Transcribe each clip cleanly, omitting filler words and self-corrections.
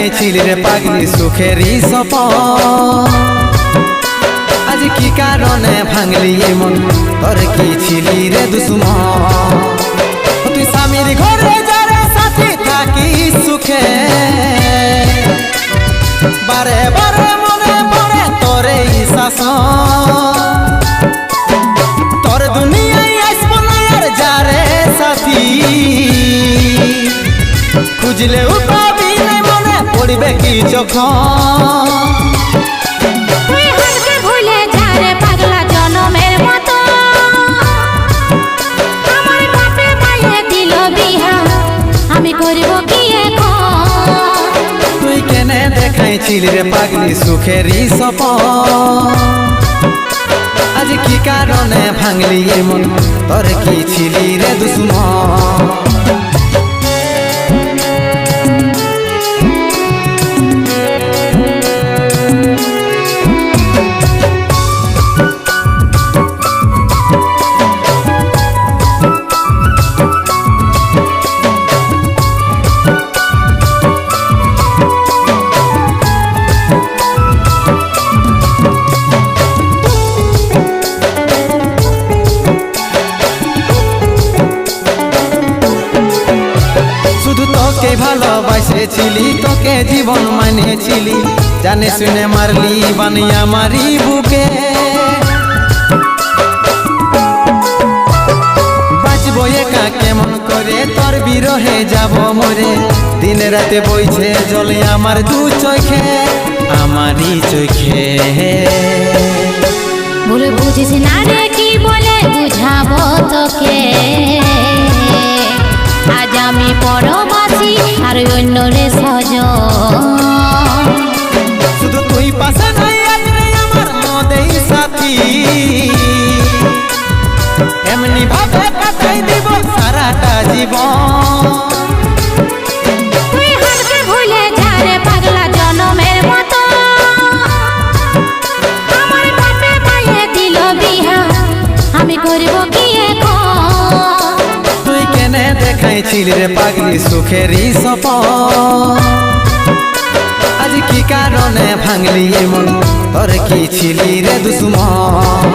দেখাইছিলি রে পাগলি সুখেরই সপন আজ কি কারণে ভাঙলি মন তোর কি ছিলি রে দুশ্মন তুই স্বামীর ঘরে যারে সাথে থাকি সুখে বারে বারে মনে পড়ে তোর এই শাসন তোর দুনিয়ায় আসবো না আর যারে সাথী খুঁজলেও পাবি না মনে পড়বে কি যখন তুই হালকে ভুলে যা রে পাগলা জনমের মতো আমার বাপে মায়ে দিল বিহা আমি করব কি এখন তুই কেনে দেখাইছিলি রে পাগলি সুখেরই সপন আজ কি কারণে ভাঙলি মন তোর কি ছিলি রে দুশ্মন তোকে ভালোবাসেছিলি তোকে জীবন মানেছিলি জানে শুনে মারলি বানিয়া মারি বুকে বাঁচবো একা কেমন করে তোর বিরহে যাব মরে দিন রাতে বইছে জলে আমার দু চোখে আমারই চোখে বলে বুঝিস না রে কি বলে বুঝাবো তোকে আজ আমি পরবাসী আর অন্য রে সজন শুধু তুই পাশে নাই আজ রে আমার মদেই সাথী এমনি ভাবে কাটাই দিব সারাটা জীবন তুই হালকে ভুলে যা রে পাগলা জনমের মতো আমার বাপে মায়ে দিল বিহা আমি করব কি এখন তুই কেনে দেখাইছিলি রে পাগলি সুখেরই সপন আজ কি কারণে ভাঙলি মন তোর কি ছিলি রে দুশ্মন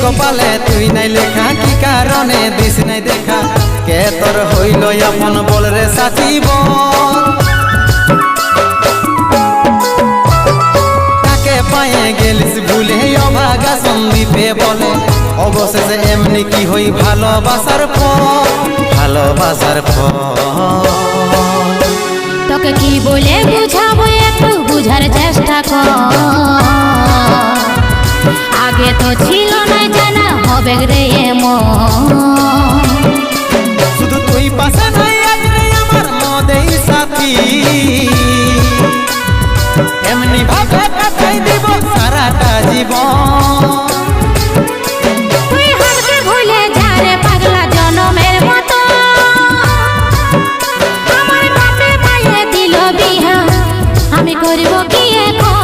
কপালে তুই নাই লেখা কি কারণে দিস নাই দেখা কে তোর হইল আপন বল রে সাথী বল তাকে পায়ে গেলিস ভুলে অভাগা সন্দীপে বলে অবশেষে এমনি কি হই ভালোবাসার ফল ভালোবাসার ফল তোকে কি বলে বুঝাবো একটু বুঝার চেষ্টা কর আগে তো ছিল না জানা হবে রে এমন শুধু তুই পাশে নাই আজ রে আমার মদেই সাথী এমনি ভাবে কাটাই দিব সারাটা জীবন তুই হালকে ভুলে যা রে পাগলা জনমের মতো আমার বাপে মায়ে দিল বিহা আমি করব কি এখন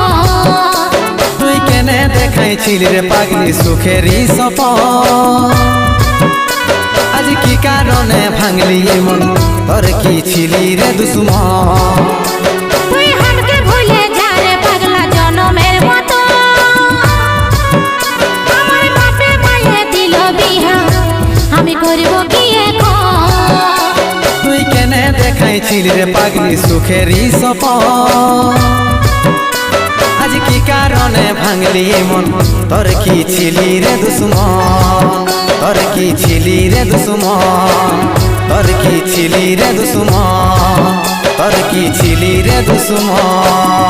তুই কেনে দেখাইছিলি রে পাগলি সুখেরই সপন আজ কি কারণে ভাঙলি মন তোর কি ছিলি রে দুশ্মন তুই হালকে ভুলে যা রে পাগলা জনমের মতো আমার বাপে মায়ে দিল বিহা আমি করব কি এখন তুই কেনে দেখাইছিলি রে পাগলি সুখেরই সপন আজ কি কারণে ভাঙলি মন তোর কি ছিলি রে দুশ্মন তোর কি ছিলি রে দুশ্মন তোর কি ছিলি রে দুশ্মন তোর কি ছিলি রে দুশ্মন